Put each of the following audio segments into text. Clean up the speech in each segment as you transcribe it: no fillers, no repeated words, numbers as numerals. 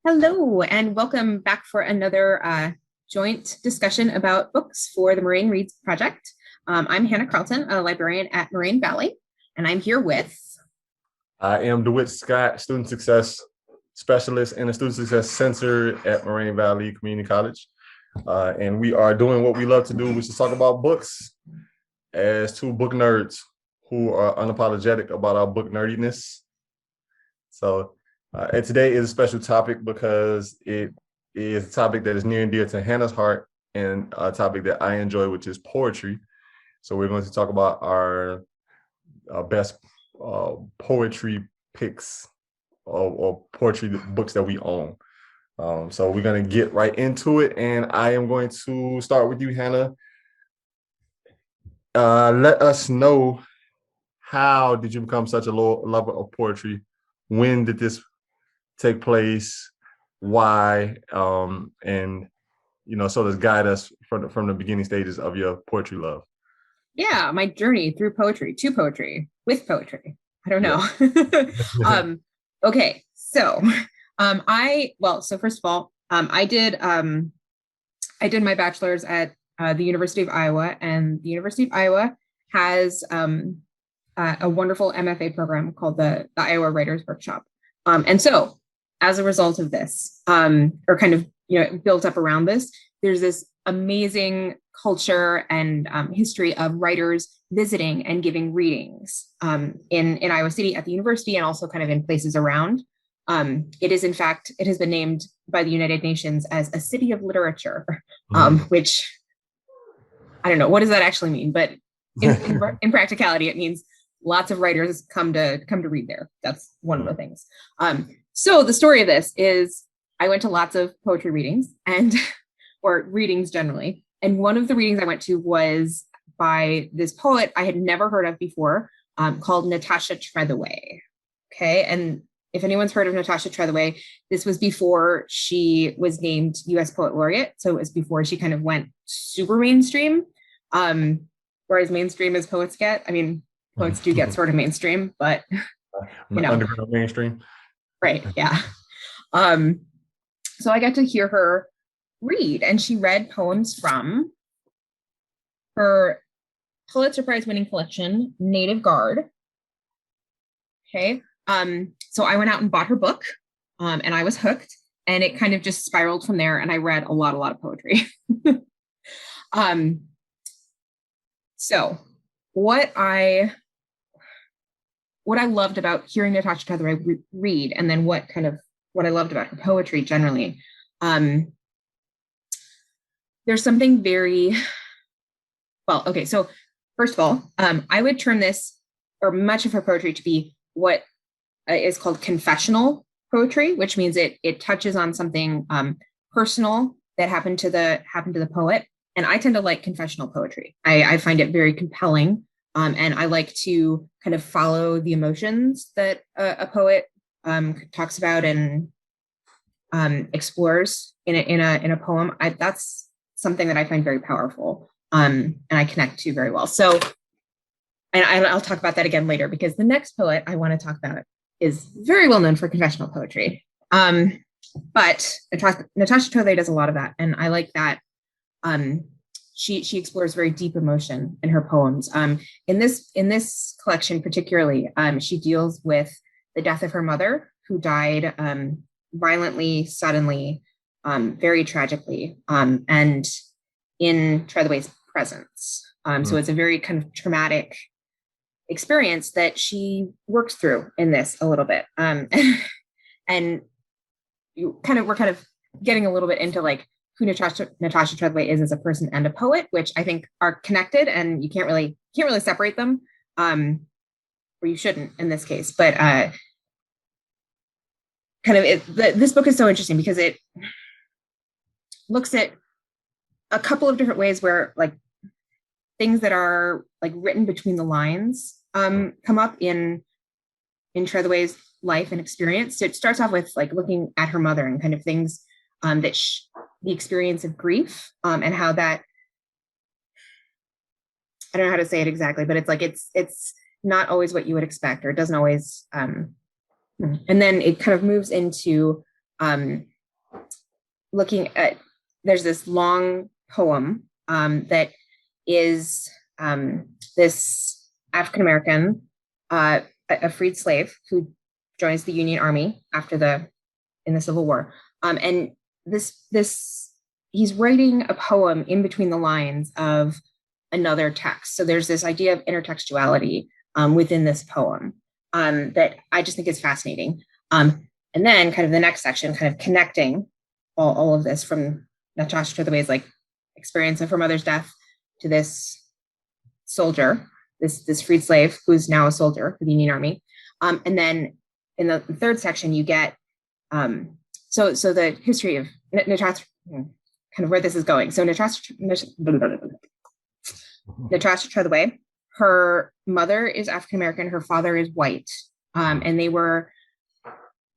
Hello, and welcome back for another joint discussion about books for the Moraine Reads Project. I'm Hannah Carlton, a librarian at Moraine Valley, and I'm here with... I am Dewitt Scott, Student Success Specialist and a Student Success Censor at Moraine Valley Community College. And we are doing what we love to do, which is talk about books as two book nerds who are unapologetic about our book nerdiness. So, and today is a special topic because it is a topic that is near and dear to Hannah's heart and a topic that I enjoy, which is poetry. So we're going to talk about our best poetry picks or poetry books that we own. So we're going to get right into it. And I am going to start with you, Hannah. Let us know, how did you become such a lover of poetry? When did this take place? Why? And, so does guide us from the beginning stages of your poetry love. Yeah, my journey through poetry, to poetry, with poetry. I don't know. Yeah. Okay, so so first of all, I did my bachelor's at the University of Iowa, and the University of Iowa has a wonderful MFA program called the Iowa Writers Workshop. And so as a result of this, or kind of, built up around this, there's this amazing culture and history of writers visiting and giving readings in Iowa City at the university and also kind of in places around. It is, in fact, it has been named by the United Nations as a city of literature, which I don't know, what does that actually mean? But in practicality, it means lots of writers come to read there. That's one of the things. So the story of this is I went to lots of poetry readings or readings generally. And one of the readings I went to was by this poet I had never heard of before, called Natasha Trethewey. Okay. And if anyone's heard of Natasha Trethewey, this was before she was named US Poet Laureate. So it was before she kind of went super mainstream. Whereas mainstream as poets get, I mean, poets do get sort of mainstream, but underground mainstream. Right. Yeah. So I got to hear her read, and she read poems from her Pulitzer Prize winning collection, Native Guard. Okay. So I went out and bought her book, and I was hooked, and it kind of just spiraled from there. And I read a lot of poetry. So what I loved about hearing Natasha Trethewey read, and then what I loved about her poetry generally, there's something very, well, okay, so first of all, I would term this, or much of her poetry, to be what is called confessional poetry, which means it touches on something personal that happened to the poet. And I tend to like confessional poetry. I find it very compelling. And I like to kind of follow the emotions that a poet talks about and explores in a poem. That's something that I find very powerful, and I connect to very well. So, and I'll talk about that again later, because the next poet I want to talk about is very well known for confessional poetry. But Natasha Trethewey does a lot of that, and I like that. She explores very deep emotion in her poems. In this collection particularly, she deals with the death of her mother, who died violently, suddenly, very tragically, and in Trethewey's presence. So it's a very kind of traumatic experience that she works through in this a little bit. And we're kind of getting a little bit into like who Natasha Trethewey is as a person and a poet, which I think are connected, and you can't really separate them, or you shouldn't in this case. But this book is so interesting because it looks at a couple of different ways where like things that are like written between the lines come up in Trethewey's life and experience. So it starts off with like looking at her mother and kind of things that the experience of grief, and how that, I don't know how to say it exactly, but it's like it's not always what you would expect, or it doesn't always. And then it kind of moves into looking at, there's this long poem that is this African-American, a freed slave who joins the Union Army in the Civil War. And he's writing a poem in between the lines of another text. So there's this idea of intertextuality within this poem that I just think is fascinating. And then kind of the next section, kind of connecting all of this from Natasha Trethewey's like experience of her mother's death to this soldier, this freed slave who's now a soldier for the Union Army. And then in the third section, you get so the history of Natasha, kind of where this is going. So Natasha Trethewey, her mother is African-American, her father is white. And they were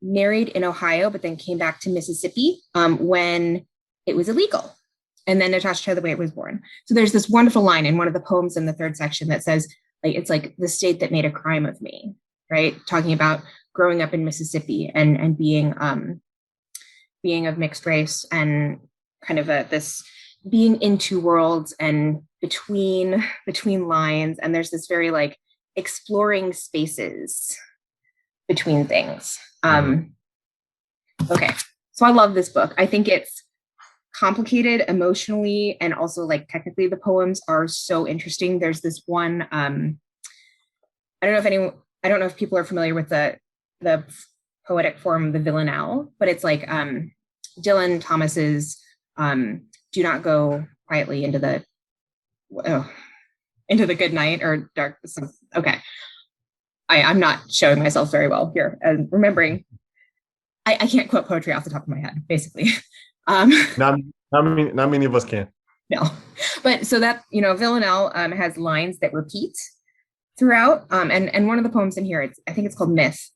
married in Ohio, but then came back to Mississippi when it was illegal. And then Natasha Trethewey was born. So there's this wonderful line in one of the poems in the third section that says, like, it's like the state that made a crime of me, right? Talking about growing up in Mississippi and being of mixed race and kind of this being in two worlds and between lines. And there's this very like exploring spaces between things. Okay, so I love this book. I think it's complicated emotionally and also like technically the poems are so interesting. There's this one, I don't know if people are familiar with the poetic form, the villanelle, but it's like Dylan Thomas's do not go quietly into the good night or dark. Okay. I'm not showing myself very well here and remembering. I can't quote poetry off the top of my head, basically. Not many of us can. No, but so that, villanelle has lines that repeat throughout. And one of the poems in here, I think it's called Myth.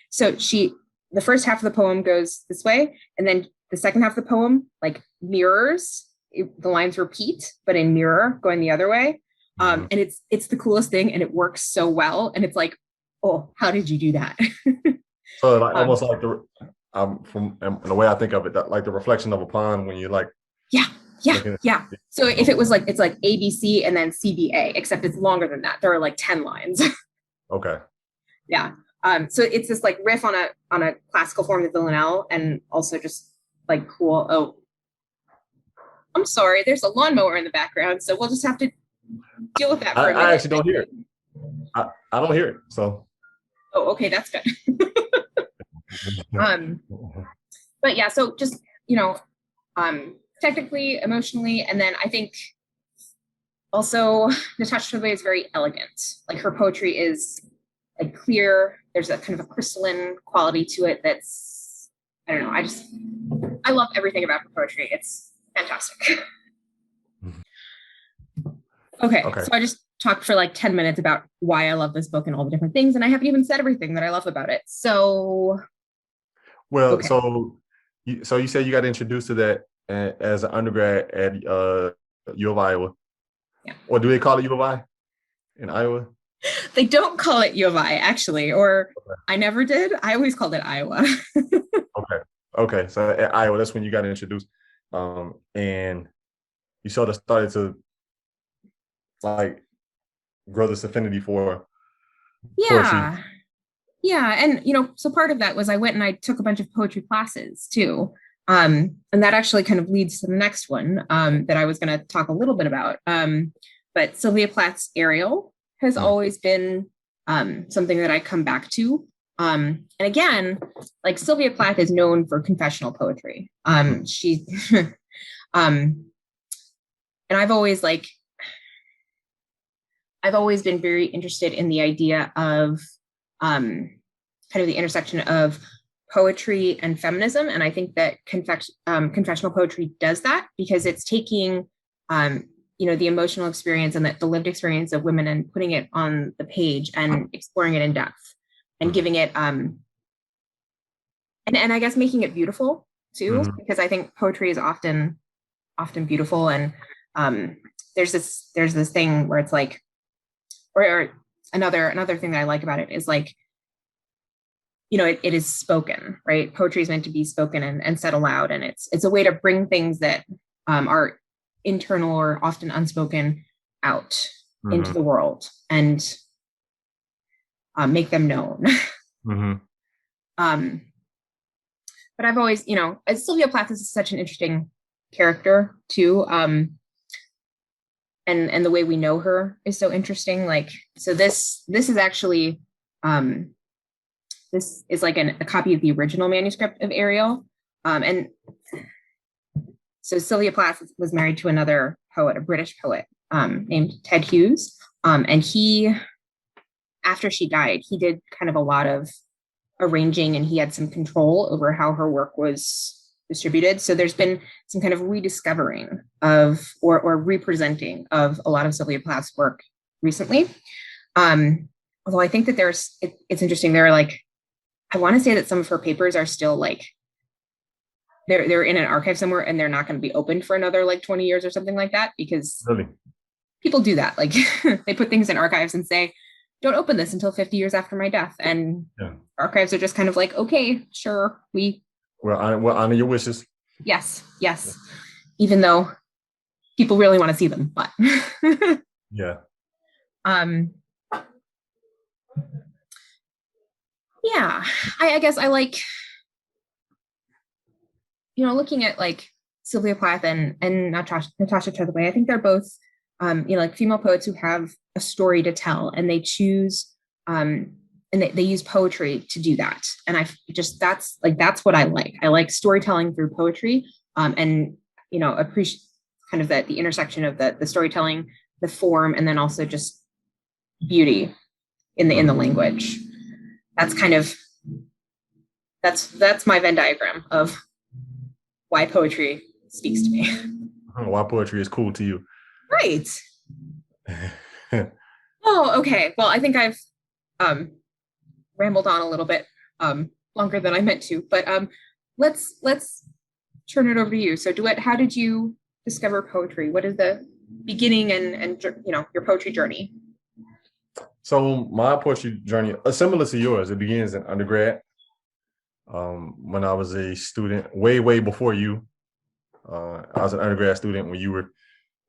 So the first half of the poem goes this way, and then the second half of the poem like mirrors, the lines repeat, but in mirror going the other way. And it's the coolest thing, and it works so well. And it's like, oh, how did you do that? So like almost like from the way I think of it, that like the reflection of a pond when you like. Yeah. So if it was like, it's like ABC and then CBA, except it's longer than that. There are like 10 lines. Okay. Yeah. So it's this like riff on a classical form of villanelle, and also just like cool. Oh, I'm sorry. There's a lawnmower in the background, so we'll just have to deal with that for a minute. I actually don't hear it. I don't hear it. So. Oh, okay, that's good. But yeah, so just technically, emotionally, and then I think also Natasha Trethewey is very elegant. Like her poetry is like clear. There's a kind of a crystalline quality to it that's, I don't know. I love everything about her poetry. It's fantastic. Okay, so I just talked for like 10 minutes about why I love this book and all the different things, and I haven't even said everything that I love about it. So, well, okay. So you said you got introduced to that as an undergrad at U of Iowa. Yeah. Or do they call it U of I in Iowa? They don't call it U of I, actually, or okay. I never did. I always called it Iowa. Okay. So at Iowa, that's when you got introduced, and you sort of started to like grow this affinity for poetry. Yeah, and so part of that was I went and I took a bunch of poetry classes too, and that actually kind of leads to the next one that I was going to talk a little bit about. But Sylvia Platt's Ariel has always been something that I come back to. And again, like Sylvia Platt is known for confessional poetry. She, and I've always been very interested in the idea of kind of the intersection of poetry and feminism. And I think that confessional poetry does that, because it's taking, the emotional experience and the lived experience of women and putting it on the page and exploring it in depth and giving it, and I guess making it beautiful too, because I think poetry is often beautiful. And there's this thing where it's like, or another thing that I like about it is like, it is spoken, right? Poetry is meant to be spoken and said aloud, and it's a way to bring things that are internal or often unspoken out into the world and make them known. But I've always, as Sylvia Plath is such an interesting character too. And the way we know her is so interesting. Like, so this is actually, this is like a copy of the original manuscript of Ariel. And so Sylvia Plath was married to another poet, a British poet named Ted Hughes. And he, after she died, he did kind of a lot of arranging, and he had some control over how her work was distributed. So there's been some kind of rediscovering of or representing of a lot of Sylvia Plath's work recently. Although I think that it's interesting. There are like, I want to say that some of her papers are still like, they're in an archive somewhere, and they're not going to be opened for another like 20 years or something like that, because people do that. Like they put things in archives and say, don't open this until 50 years after my death. And archives are just kind of like, okay, sure. We'll honor your wishes. Yes. Even though people really want to see them, but yeah. Yeah, I guess I like, looking at like Sylvia Plath and Natasha Trethewey. I think they're both, like female poets who have a story to tell, and they choose, and they use poetry to do that. And that's what I like. I like storytelling through poetry, and appreciate kind of the intersection of the storytelling, the form, and then also just beauty in the language. That's kind of that's my Venn diagram of why poetry speaks to me. Why poetry is cool to you. Right. Oh, okay. Well, I think I've rambled on a little bit longer than I meant to, but let's turn it over to you. So Dewitt, how did you discover poetry? What is the beginning and your poetry journey? So my poetry journey is similar to yours. It begins in undergrad. When I was a student, way before you. I was an undergrad student when you were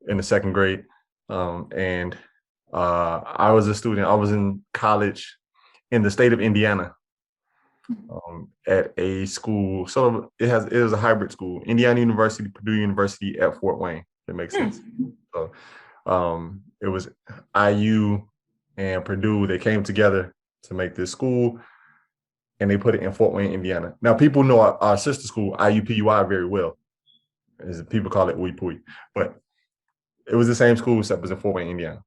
in the second grade. And I was a student. I was in college in the state of Indiana, at a school. So it was a hybrid school, Indiana University, Purdue University at Fort Wayne. If it makes sense. So it was IU and Purdue. They came together to make this school, and they put it in Fort Wayne, Indiana. Now, people know our sister school, IUPUI, very well. As people call it Uipui. But it was the same school, except it was in Fort Wayne, Indiana.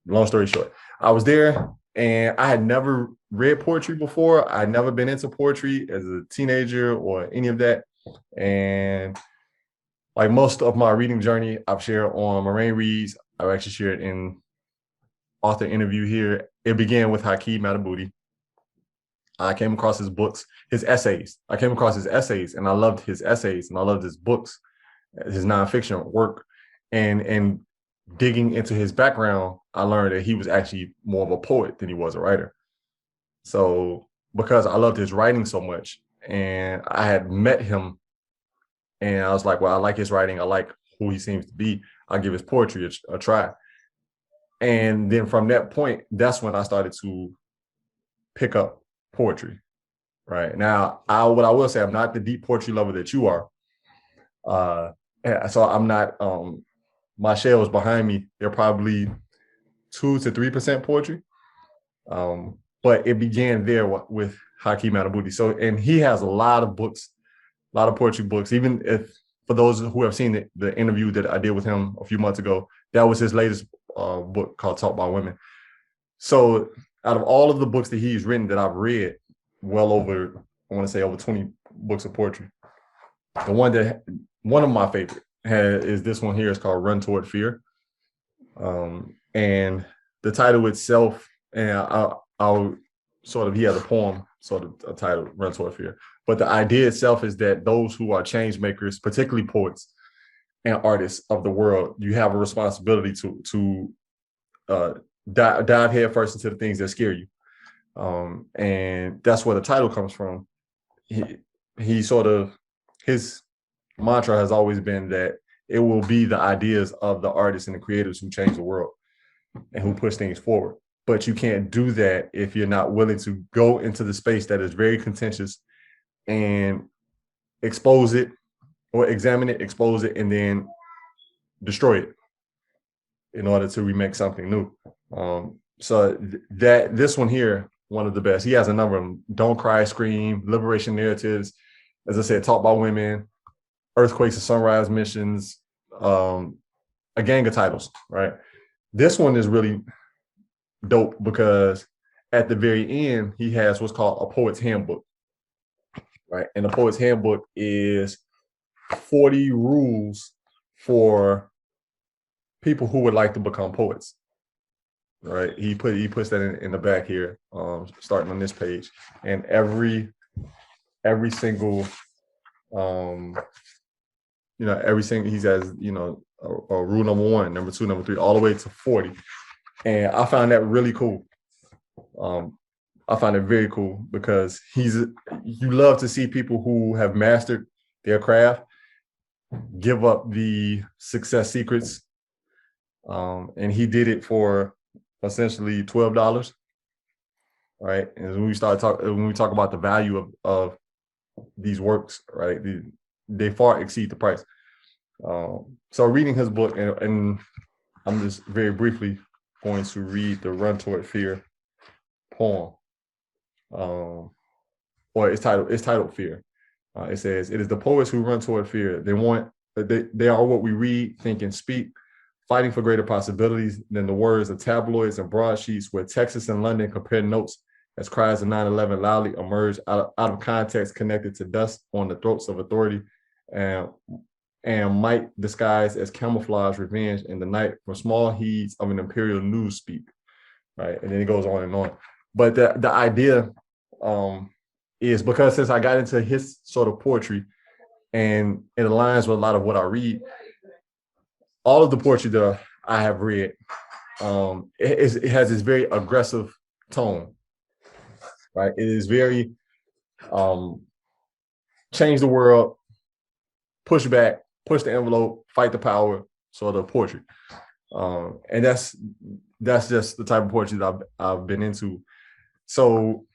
Long story short, I was there, and I had never read poetry before. I'd never been into poetry as a teenager or any of that. And like most of my reading journey, I've shared on Moraine Reads. I've actually shared in author interview here. It began with Hakeem Madabouti. I came across his books, his essays. I came across his essays, and I loved his essays, and I loved his books, his nonfiction work. And digging into his background, I learned that he was actually more of a poet than he was a writer. So because I loved his writing so much, and I had met him, and I was like, well, I like his writing. I like who he seems to be. I'll give his poetry a try. And then from that point, that's when I started to pick up poetry. Right now, what I will say, I'm not the deep poetry lover that you are. So I'm not. My shelves behind me, they're probably 2 to 3% poetry. But it began there with Hakeem Madabouti. So, and he has a lot of books, a lot of poetry books. Even if, for those who have seen the interview that I did with him a few months ago, that was his latest book called Talk by Women. So out of all of the books that he's written that I've read, well over, I want to say over 20 books of poetry. One of my favorite is this one here. It's called Run Toward Fear. And the title itself, and I'll sort of, he has a poem sort of titled Run Toward Fear. But the idea itself is that those who are change makers, particularly poets and artists of the world, you have a responsibility to dive head first into the things that scare you. And that's where the title comes from. He sort of, his mantra has always been that it will be the ideas of the artists and the creators who change the world and who push things forward. But you can't do that if you're not willing to go into the space that is very contentious and expose it, or examine it, expose it, and then destroy it in order to remake something new. So that this one here, one of the best. He has a number of them: Don't Cry, Scream, Liberation Narratives, as I said, Talk About Women, Earthquakes and Sunrise Missions, a gang of titles, right? This one is really dope because at the very end, he has what's called a poet's handbook, right? And the poet's handbook is 40 rules for people who would like to become poets, right? He puts that in the back here, starting on this page, and every single, every single, he says, a rule number 1, number 2, number 3, all the way to 40. And I found that really cool. I find it very cool because you love to see people who have mastered their craft give up the success secrets. And he did it for essentially $12, right? And when we talk about the value of these works, right, they far exceed the price. So reading his book, and I'm just very briefly going to read the Run Toward Fear poem. Or it's titled Fear. It says, "It is the poets who run toward fear. They are what we read, think, and speak, fighting for greater possibilities than the words of tabloids and broadsheets where Texas and London compare notes as cries of 9/11 loudly emerge out of context, connected to dust on the throats of authority and might disguise as camouflage revenge in the night for small heeds of an imperial news speak," right? And then it goes on and on. But the idea is, because since I got into his sort of poetry and it aligns with a lot of what I read, all of the poetry that I have read, it has this very aggressive tone, right? It is very change the world, push back, push the envelope, fight the power sort of poetry. And that's just the type of poetry that I've been into. So,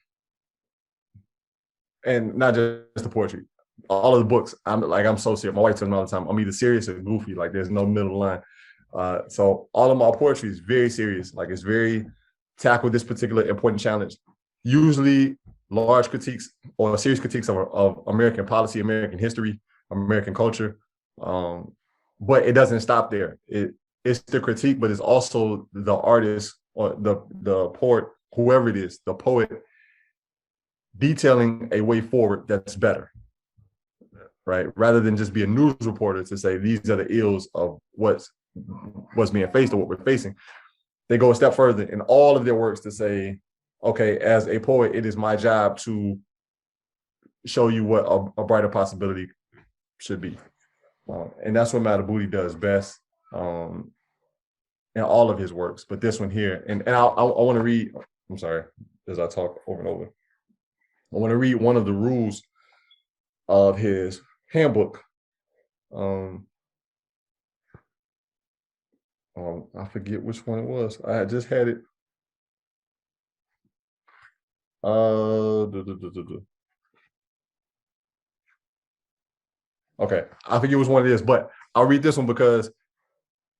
and not just the poetry, all of the books, I'm so serious. My wife tells me all the time, I'm either serious or goofy, like there's no middle line. So all of my poetry is very serious, like it's very tackle this particular important challenge, usually large critiques or serious critiques of American policy, American history, American culture. But it doesn't stop there. It's the critique, but it's also the artist or the poet, whoever it is, the poet, detailing a way forward that's better, right? Rather than just be a news reporter to say these are the ills of what's being faced or what we're facing. They go a step further in all of their works to say, okay, as a poet, it is my job to show you what a brighter possibility should be. And that's what Madabooty does best in all of his works. But this one here, and I want to read, I'm sorry, as I talk over and over, I want to read one of the rules of his handbook. I forget which one it was. I had just had it. Okay, I forget which one it is, but I'll read this one because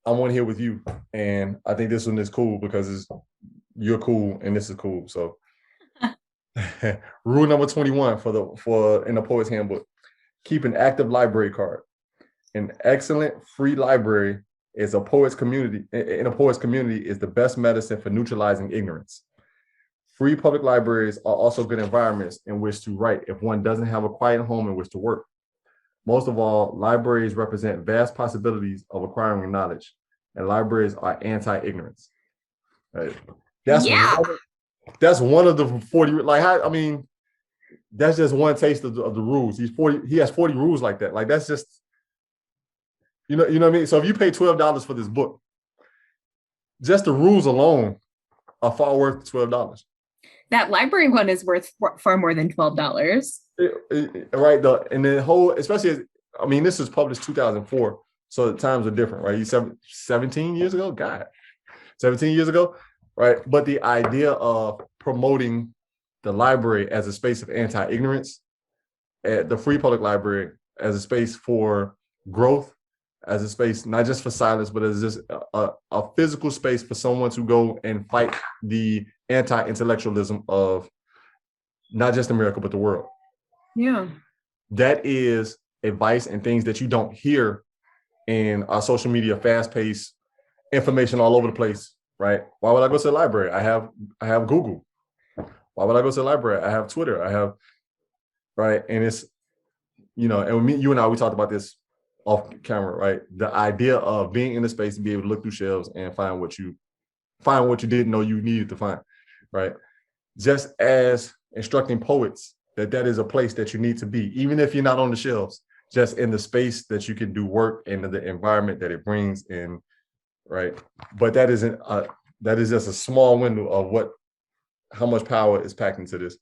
I'm on here with you, and I think this one is cool because you're cool and this is cool. So, rule number 21 in the Poet's Handbook: keep an active library card. An excellent free library is in a poet's community is the best medicine for neutralizing ignorance. Free public libraries are also good environments in which to write if one doesn't have a quiet home in which to work. Most of all, libraries represent vast possibilities of acquiring knowledge, and libraries are anti-ignorance. Right? That's one of the 40. That's just one taste of the rules. He has 40 rules like that. Like that's just, you know what I mean. So if you pay $12 for this book, just the rules alone are far worth $12. that library one is worth far more than $12. Right. And the whole, especially, I mean, this was published 2004. So the times are different, right? 17 years ago? God, 17 years ago, right? But the idea of promoting the library as a space of anti-ignorance, at the Free Public Library as a space for growth, as a space not just for silence, but as just a physical space for someone to go and fight the anti-intellectualism of not just America, but the world. Yeah. That is advice and things that you don't hear in our social media, fast-paced information all over the place, right? Why would I go to the library? I have Google. Why would I go to the library? I have Twitter. I have, right? And it's, you know, and you and I, we talked about this off camera, right? The idea of being in the space and be able to look through shelves and find what you didn't know you needed to find, right? Just as instructing poets that is a place that you need to be, even if you're not on the shelves, just in the space that you can do work and the environment that it brings in, right? But that is just a small window of how much power is packed into this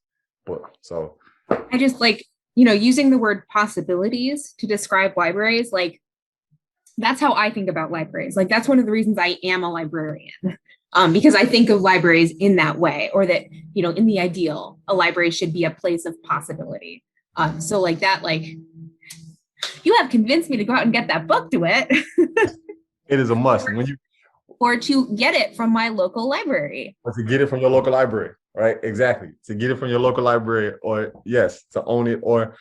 book. So I just like, you know, using the word possibilities to describe libraries, like that's how I think about libraries. Like that's one of the reasons I am a librarian, because I think of libraries in that way, or that, you know, in the ideal, a library should be a place of possibility. So like that, like you have convinced me to go out and get that book, Dewitt. It is a must. Or to get it from my local library. Or to get it from your local library, right? Exactly. To get it from your local library, or yes, to own it. Or,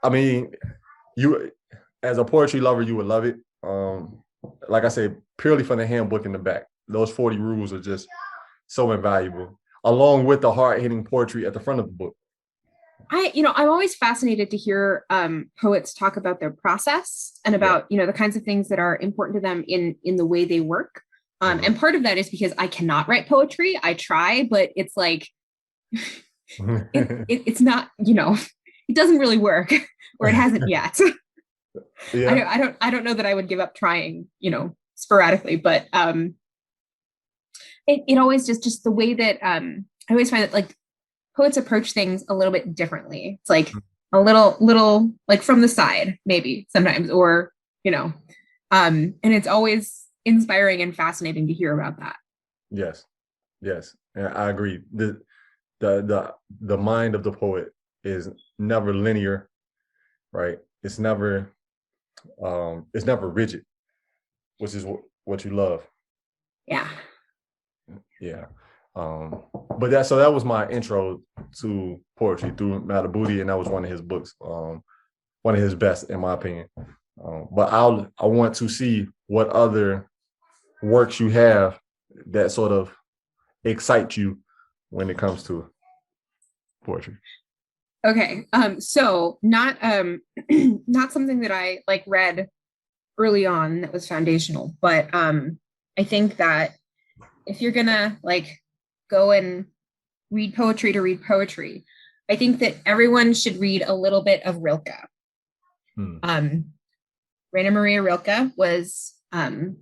I mean, you, as a poetry lover, you would love it. Like I said, purely from the handbook in the back. Those 40 rules are just so invaluable, along with the hard-hitting poetry at the front of the book. I'm always fascinated to hear poets talk about their process and about, you know, the kinds of things that are important to them in the way they work. And part of that is because I cannot write poetry. I try, but it's like, it's not, you know, it doesn't really work, or it hasn't yet. Yeah. I don't know that I would give up trying, you know, sporadically, but it always just the way that I always find that like poets approach things a little bit differently. It's like a little like from the side, maybe sometimes, or, you know, and it's always inspiring and fascinating to hear about that. Yes. And I agree. The mind of the poet is never linear, right? It's never rigid, which is what you love. Yeah. But that was my intro to poetry through Malabuti, and that was one of his books, one of his best in my opinion. But I want to see what other works you have that sort of excite you when it comes to poetry. Okay. So not not something that I like read early on that was foundational, but I think that if you're gonna like go and read poetry to read poetry, I think that everyone should read a little bit of Rilke. Rainer Maria Rilke was an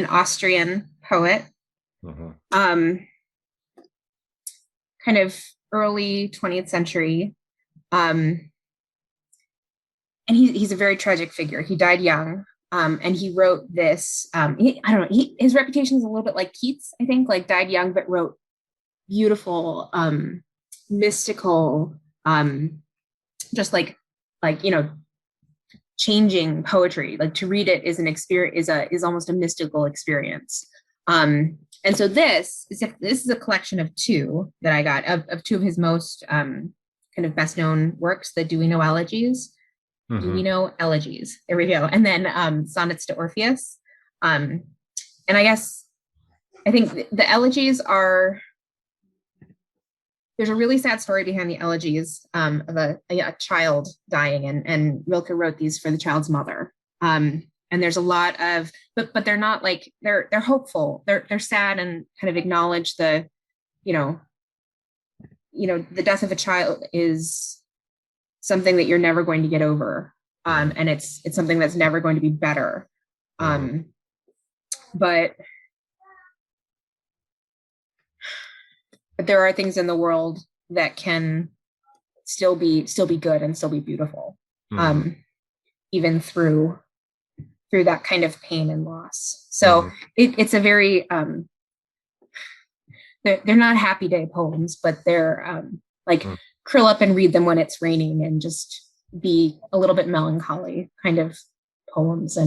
Austrian poet, kind of early 20th century. And he's a very tragic figure. He died young. And he wrote this, his reputation is a little bit like Keats, I think, like died young, but wrote beautiful, mystical, just like, you know, changing poetry. Like to read it is an experience, is almost a mystical experience. And so this is a collection of two that I got of two of his most kind of best known works, the Do We Know Elegies. Do we know elegies? There we go. And then Sonnets to Orpheus. And I think the elegies are, there's a really sad story behind the elegies of a child dying, and Rilke wrote these for the child's mother. And there's a lot of, but they're not like, they're hopeful. They're sad and kind of acknowledge the, you know, the death of a child is something that you're never going to get over. And it's something that's never going to be better. But but there are things in the world that can still be good and still be beautiful, even through that kind of pain and loss. So it's a very they're not happy day poems, but they're like curl up and read them when it's raining and just be a little bit melancholy kind of poems.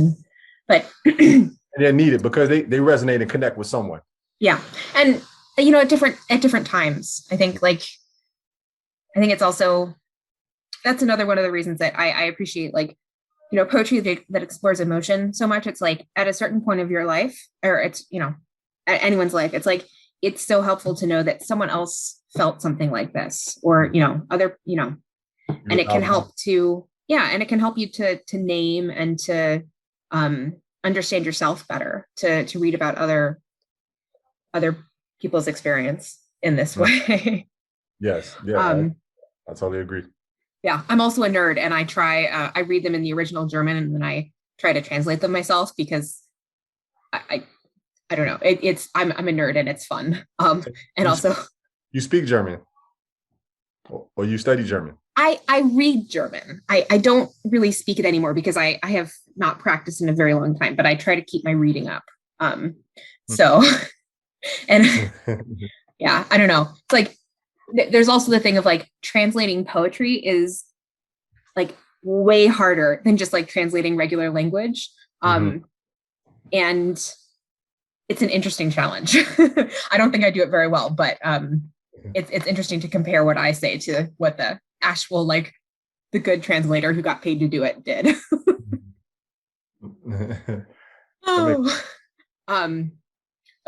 But they're needed because they resonate and connect with someone. Yeah. And you know, at different times. I think it's also, that's another one of the reasons that I appreciate, like, you know, poetry that explores emotion so much. It's like at a certain point of your life, or it's, you know, at anyone's life, it's like, it's so helpful to know that someone else felt something like this, or, you know, other, you know, and it can help to, and it can help you to name and to understand yourself better, to read about other people's experience in this way. Yes. Yeah. I totally agree. Yeah. I'm also a nerd, and I read them in the original German, and then I try to translate them myself because I don't know. I'm a nerd and it's fun. And also you speak German or you study German? I read German. I don't really speak it anymore because I have not practiced in a very long time, but I try to keep my reading up. So, and yeah, I don't know. It's like, there's also the thing of like translating poetry is like way harder than just like translating regular language. And it's an interesting challenge. I don't think I do it very well, but it's interesting to compare what I say to what the actual, like, the good translator who got paid to do it did.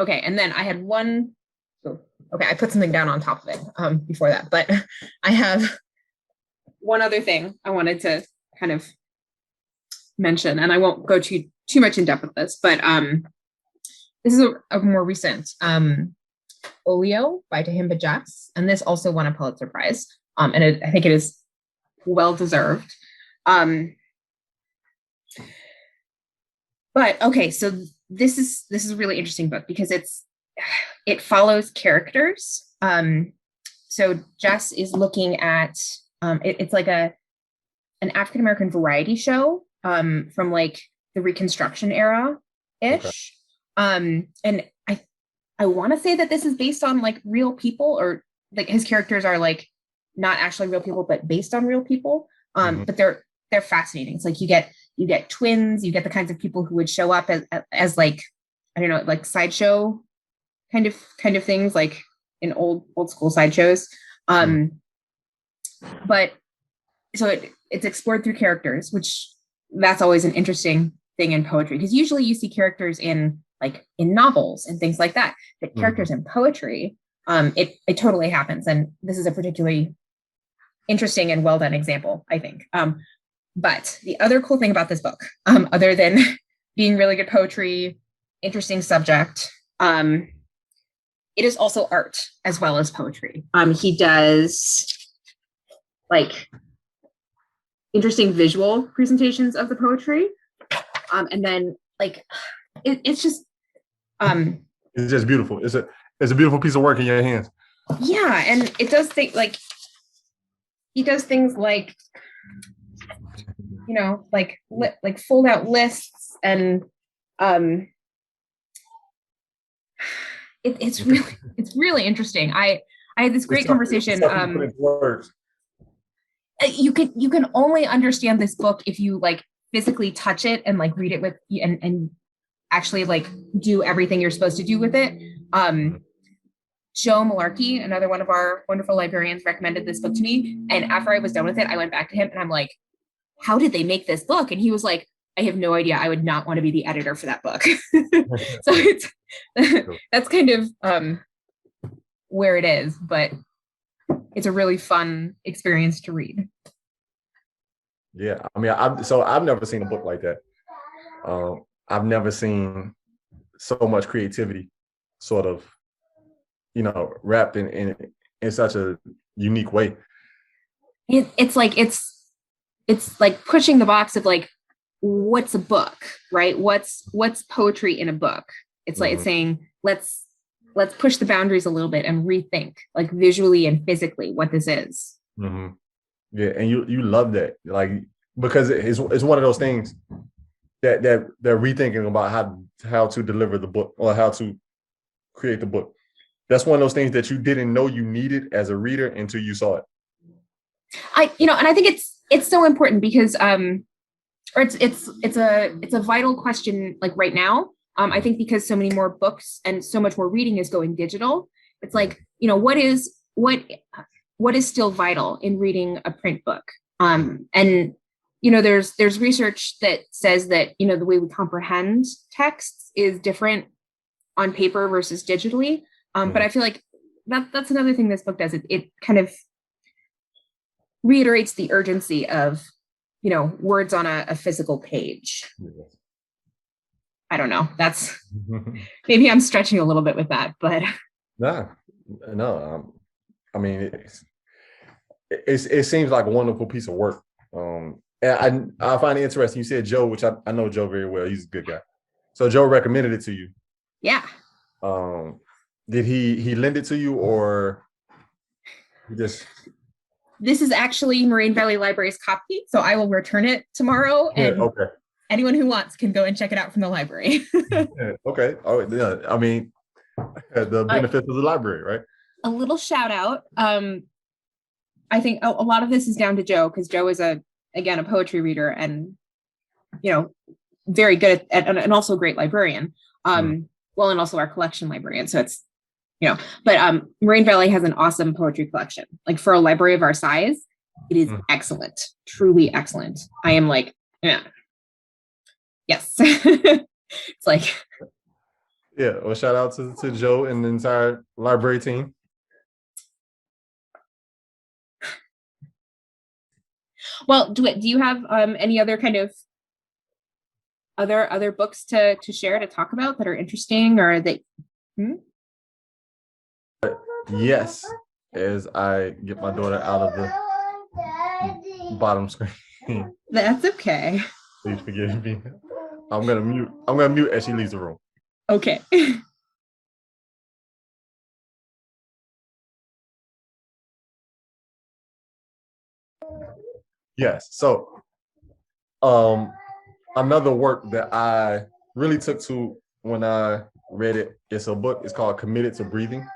Okay, and then I had one. Okay, I put something down on top of it before that, but I have one other thing I wanted to kind of mention, and I won't go too much in depth with this, but this is a more recent Olio by Tahimba Jax, and this also won a Pulitzer Prize, and I think it is well deserved. But okay, so this is a really interesting book because it follows characters. So Jess is looking at it's like an African American variety show from like the Reconstruction era ish. Okay. And I want to say that this is based on like real people, or like his characters are like not actually real people, but based on real people. But they're fascinating. It's like you get twins, you get the kinds of people who would show up as like, I don't know, like sideshow kind of things, like in old school sideshows. But so it's explored through characters, which that's always an interesting thing in poetry, because usually you see characters in novels and things like that, but characters in poetry, it totally happens. And this is a particularly interesting and well done example, I think. But the other cool thing about this book, other than being really good poetry, interesting subject, it is also art as well as poetry. He does like interesting visual presentations of the poetry. And then like, it's just beautiful. It's a beautiful piece of work in your hands. Yeah. And it does think like, he does things like, you know, like fold out lists, and it's really interesting. I had this great conversation. You can only understand this book if you like physically touch it and like read it with and actually like do everything you're supposed to do with it. Joe Malarkey, another one of our wonderful librarians, recommended this book to me, and after I was done with it, I went back to him and I'm like, how did they make this book? And he was like, I have no idea. I would not want to be the editor for that book. So that's kind of where it is, but it's a really fun experience to read. Yeah, I mean, I've never seen a book like that. I've never seen so much creativity sort of, you know, wrapped in such a unique way. It's like pushing the box of like, what's a book, right? What's poetry in a book? It's like, it's saying, let's let's push the boundaries a little bit and rethink, like visually and physically, what this is. Mm-hmm. Yeah, and you love that, like, because it's one of those things that they're rethinking about how to deliver the book or how to create the book. That's one of those things that you didn't know you needed as a reader until you saw it. And I think it's so important because or it's a vital question, like right now. I think because so many more books and so much more reading is going digital, it's like, what is still vital in reading a print book? And there's research that says that the way we comprehend texts is different on paper versus digitally. But I feel like that's another thing this book does. It kind of reiterates the urgency of words on a physical page. I don't know. That's maybe I'm stretching a little bit with that, but no. I mean, it seems like a wonderful piece of work. And I find it interesting. You said Joe, which I know Joe very well. He's a good guy. So Joe recommended it to you. Yeah. Did he lend it to you, or he just? This is actually Moraine Valley Library's copy, so I will return it tomorrow, and okay. Anyone who wants can go and check it out from the library. Okay. Oh, yeah. I mean, the benefits of the library, right? A little shout out. I think a lot of this is down to Joe, because Joe is a poetry reader and very good at and also a great librarian. Well, and also our collection librarian. So it's but Moraine Valley has an awesome poetry collection. Like, for a library of our size, it is excellent, truly excellent. I am like, yeah. Yes. It's like, yeah. Well, shout out to Joe and the entire library team. Well, Dewitt, do you have any other kind of other books to share, to talk about, that are interesting, or that? Yes, as I get my daughter out of the bottom screen. That's okay. Please forgive me. I'm gonna mute as she leaves the room. Okay. Yes. So, another work that I really took to when I read it, it's a book. It's called Committed to Breathing.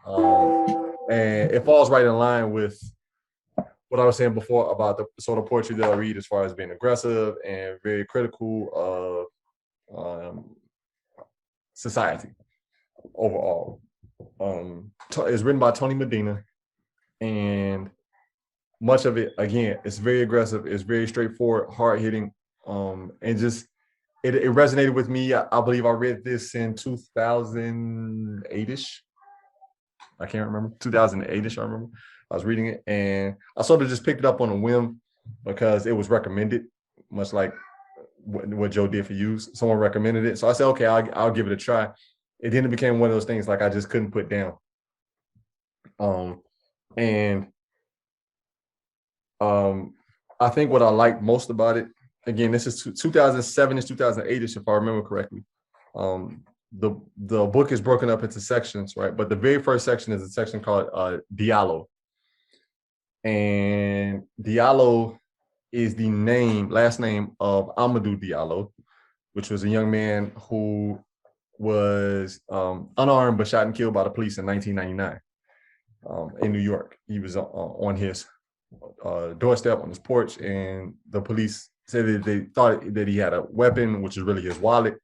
And it falls right in line with what I was saying before about the sort of poetry that I read, as far as being aggressive and very critical of society overall. It's written by Tony Medina, and much of it, again, it's very aggressive, it's very straightforward, hard-hitting, and just it resonated with me. I believe I read this in 2008-ish. I can't remember, 2008-ish, I remember. I was reading it, and I sort of just picked it up on a whim because it was recommended, much like what Joe did for you. Someone recommended it. So I said, okay, I'll give it a try. It then became one of those things like I just couldn't put down. And I think what I liked most about it, again, this is 2007-ish, 2008-ish, if I remember correctly. The book is broken up into sections, right? But the very first section is a section called Diallo. And Diallo is the last name of Amadou Diallo, which was a young man who was unarmed but shot and killed by the police in 1999 in New York. He was on his doorstep, on his porch, and the police said that they thought that he had a weapon, which is really his wallet,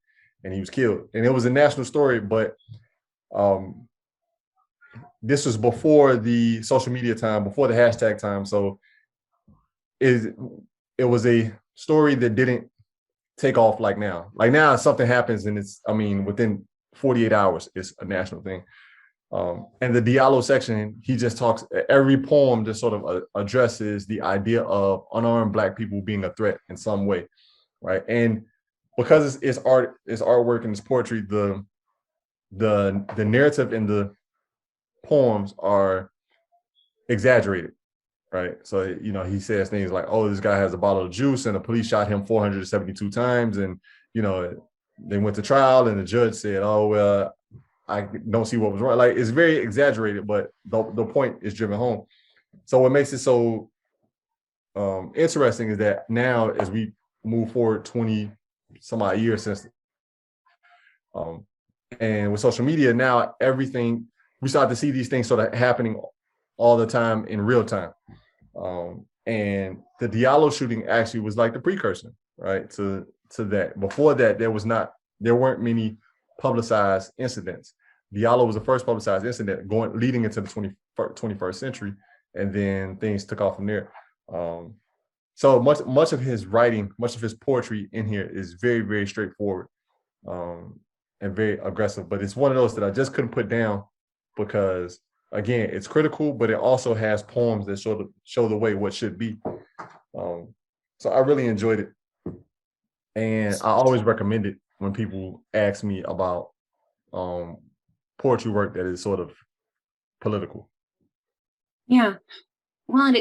and he was killed. And it was a national story, but this was before the social media time, before the hashtag time. So it was a story that didn't take off like now. Like now, something happens and within 48 hours, it's a national thing. And the Diallo section, he just talks, every poem just sort of addresses the idea of unarmed Black people being a threat in some way, right? And because it's art, it's artwork, and it's poetry, the narrative in the poems are exaggerated, right? So, he says things like, oh, this guy has a bottle of juice and the police shot him 472 times. And, they went to trial and the judge said, oh, well, I don't see what was wrong. Like, it's very exaggerated, but the point is driven home. So what makes it so interesting is that now, as we move forward 20 some odd years since, and with social media now, everything, we start to see these things sort of happening all the time in real time. And the Diallo shooting actually was like the precursor, right, to that. Before that, there weren't many publicized incidents. Diallo was the first publicized incident leading into the 21st century, and then things took off from there. So much of his writing, much of his poetry in here is very, very straightforward, and very aggressive. But it's one of those that I just couldn't put down because, again, it's critical, but it also has poems that show the way what should be. So I really enjoyed it, and I always recommend it when people ask me about poetry work that is sort of political. Yeah, well,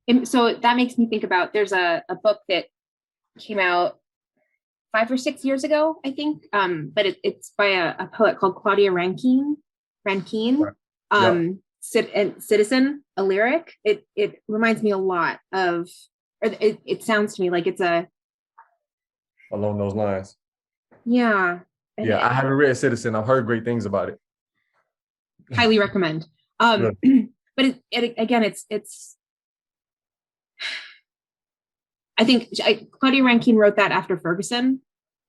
and so that makes me think about, there's a book that came out 5 or 6 years ago, I think, but it's by a poet called Claudia Rankine. Right. Citizen, a lyric. It reminds me a lot of, or it sounds to me like it's along those lines. Yeah. Yeah, I haven't read Citizen. I've heard great things about it. Highly recommend. But again, it's. I think Claudia Rankine wrote that after Ferguson,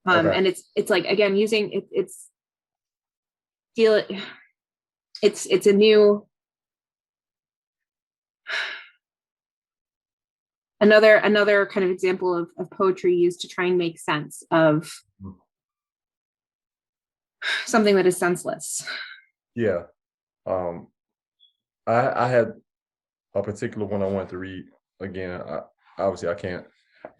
okay. And it's like, again, using it's a new, another kind of example of poetry used to try and make sense of something that is senseless. Yeah. I had a particular one I wanted to read. Again, obviously I can't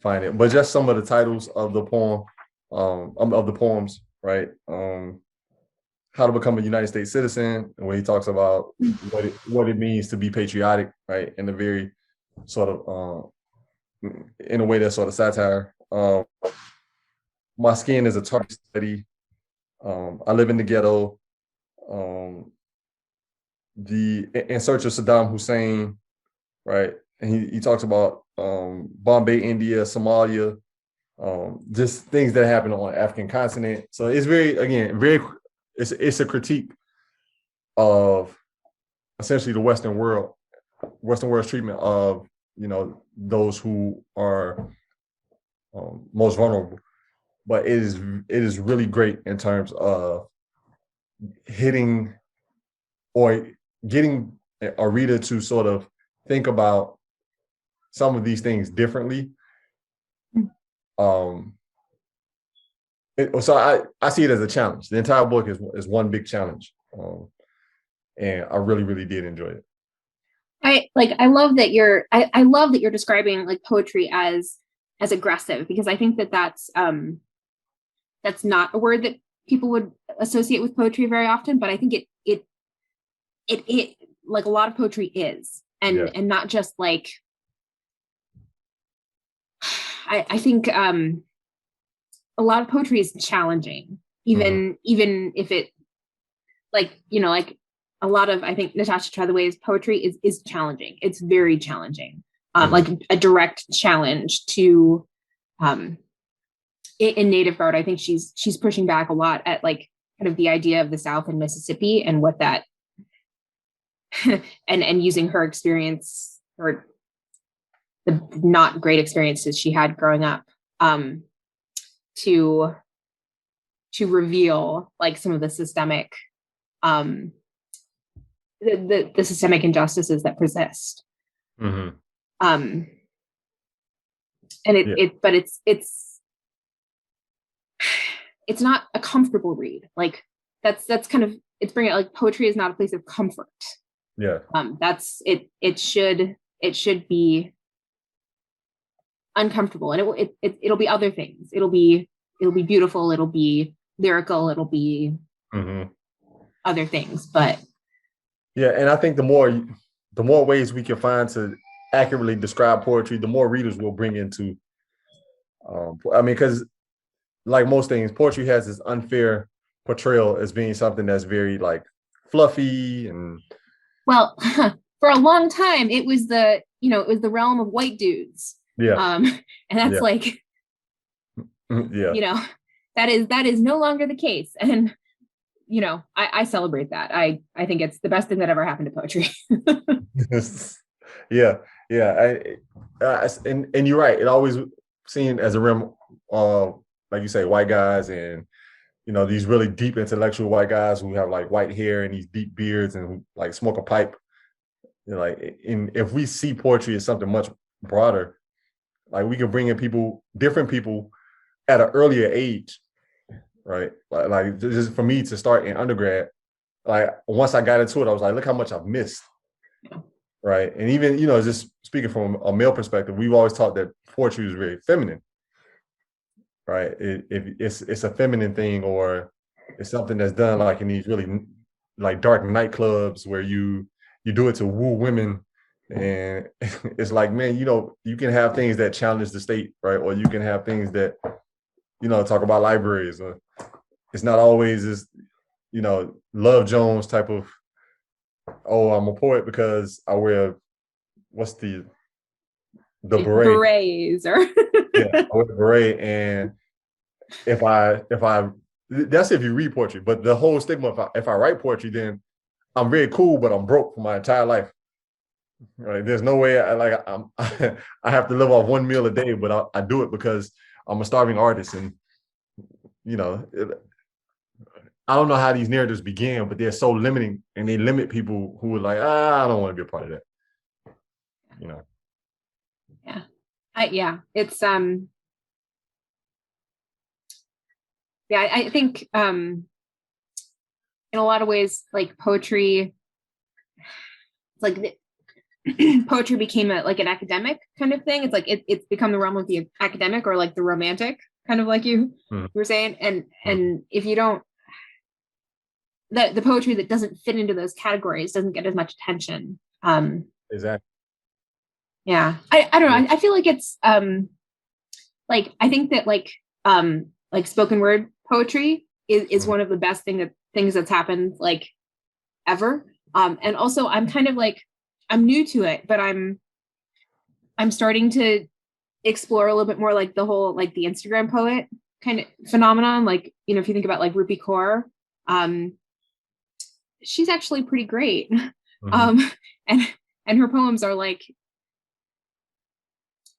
find it, but just some of the titles of the poem, of the poems, right? How to Become a United States Citizen, and where he talks about what it means to be patriotic, right? In a very sort of in a way that's sort of satire. My Skin is a Target Study. I Live in the Ghetto. In Search of Saddam Hussein, right? And he talks about Bombay, India, Somalia, just things that happen on the African continent. So it's it's a critique of essentially the Western world's treatment of, those who are most vulnerable. But it is really great in terms of hitting or getting a reader to sort of think about some of these things differently. So I see it as a challenge. The entire book is one big challenge, and I really, really did enjoy it. I love that you're describing like poetry as aggressive, because I think that's not a word that people would associate with poetry very often, but I think it like a lot of poetry is, and not just like, I think a lot of poetry is challenging, even if it, like, like a lot of, I think, Natasha Trethewey's poetry is challenging. It's very challenging, like a direct challenge to, in Native Guard. I think she's pushing back a lot at like kind of the idea of the South and Mississippi and what that, and using her experience, or the not great experiences she had growing up, to reveal like some of the systemic, the systemic injustices that persist. And but it's not a comfortable read. Like that's kind of, it's bringing, like, poetry is not a place of comfort. Yeah. That's it. It should be uncomfortable, and it'll be other things. It'll be beautiful. It'll be lyrical. It'll be other things. But yeah, and I think the more ways we can find to accurately describe poetry, the more readers we'll bring into. I mean, because like most things, poetry has this unfair portrayal as being something that's very like fluffy and. Well, for a long time, it was the realm of white dudes. Yeah. And that's Yeah. like, Yeah. that is no longer the case. And, I celebrate that. I think it's the best thing that ever happened to poetry. Yeah. Yeah. And you're right. It always seen as a realm of, like you say, white guys and, these really deep intellectual white guys who have like white hair and these deep beards and like smoke a pipe. If we see poetry as something much broader, like we can bring in different people at an earlier age, right? Like just for me to start in undergrad, like once I got into it, I was like, look how much I've missed, right? And even, just speaking from a male perspective, we've always taught that poetry is very feminine, right? It's a feminine thing, or it's something that's done like in these really like dark nightclubs where you do it to woo women. And it's like, man, you can have things that challenge the state, right? Or you can have things that, talk about libraries, or it's not always this, Love Jones type of, oh, I'm a poet because I wear, what's the beret? Berets or Yeah, I wear the beret. And if I that's if you read poetry, but the whole stigma, if I write poetry, then I'm very cool, but I'm broke for my entire life. Right? There's no way I'm I have to live off one meal a day, but I do it because I'm a starving artist. And I don't know how these narratives began, but they're so limiting, and they limit people who are like, I don't want to be a part of that. Yeah. It's I think in a lot of ways, like poetry, like poetry became an academic kind of thing. It's like it's become the realm of the academic, or like the romantic, kind of like you were saying. And if you don't, the poetry that doesn't fit into those categories doesn't get as much attention. Exactly. Yeah. I don't know. I feel like it's like, I think that like spoken word poetry is one of the best things that's happened like ever. And also I'm kind of like, I'm new to it, but I'm starting to explore a little bit more like the whole, like the Instagram poet kind of phenomenon. Like, if you think about like Rupi Kaur, she's actually pretty great. And her poems are like,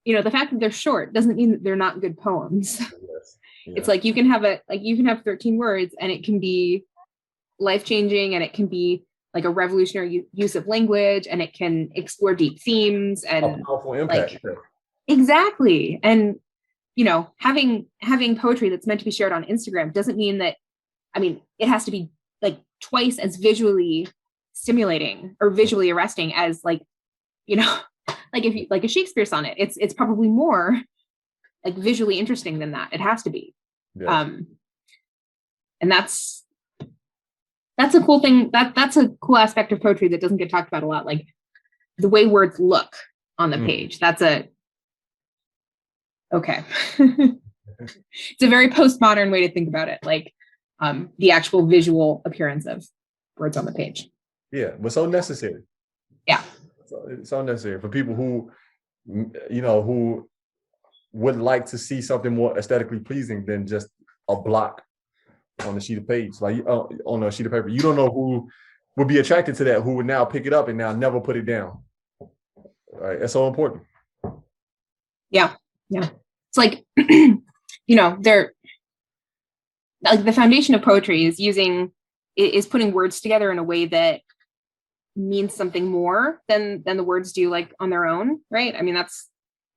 the fact that they're short doesn't mean that they're not good poems. Yes. Yeah. It's like you can have 13 words and it can be life-changing, and it can be like a revolutionary use of language, and it can explore deep themes and a powerful impact. Like, exactly. And having poetry that's meant to be shared on Instagram doesn't mean that, it has to be like twice as visually stimulating or visually arresting as like, like if you like a Shakespeare sonnet, it's probably more like visually interesting than that. It has to be. Yes. And that's a cool thing. That's a cool aspect of poetry that doesn't get talked about a lot. Like the way words look on the page. That's okay. It's a very postmodern way to think about it. Like the actual visual appearance of words on the page. Yeah, but so necessary. Yeah. It's so necessary for people who, who would like to see something more aesthetically pleasing than just a block on a sheet of page, like on a sheet of paper. You don't know who would be attracted to that, who would now pick it up and now never put it down. Right? That's so important. Yeah. It's like, they're like the foundation of poetry is putting words together in a way that means something more than the words do like on their own, right? I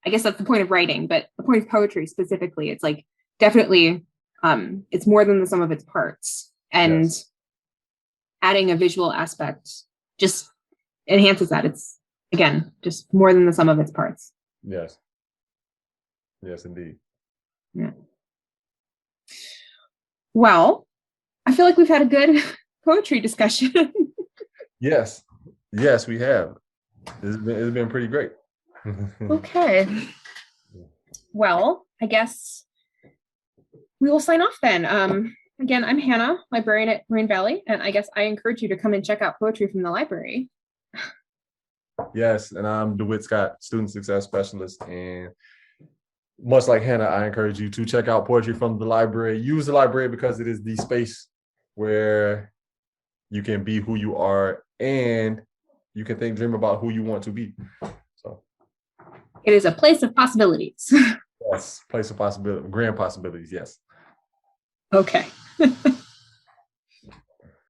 guess that's the point of writing, but the point of poetry specifically, it's like definitely it's more than the sum of its parts, and yes. Adding a visual aspect just enhances that. It's again just more than the sum of its parts. Yes indeed. Yeah. Well, I feel like we've had a good poetry discussion. Yes, we have. It's been pretty great. Okay. Well, I guess we will sign off then. Again, I'm Hannah, librarian at Moraine Valley, and I guess I encourage you to come and check out poetry from the library. Yes, and I'm Dewitt Scott, student success specialist. And much like Hannah, I encourage you to check out poetry from the library. Use the library because it is the space where you can be who you are and you can dream about who you want to be. So it is a place of possibilities. Yes, place of possibility, grand possibilities, yes. Okay.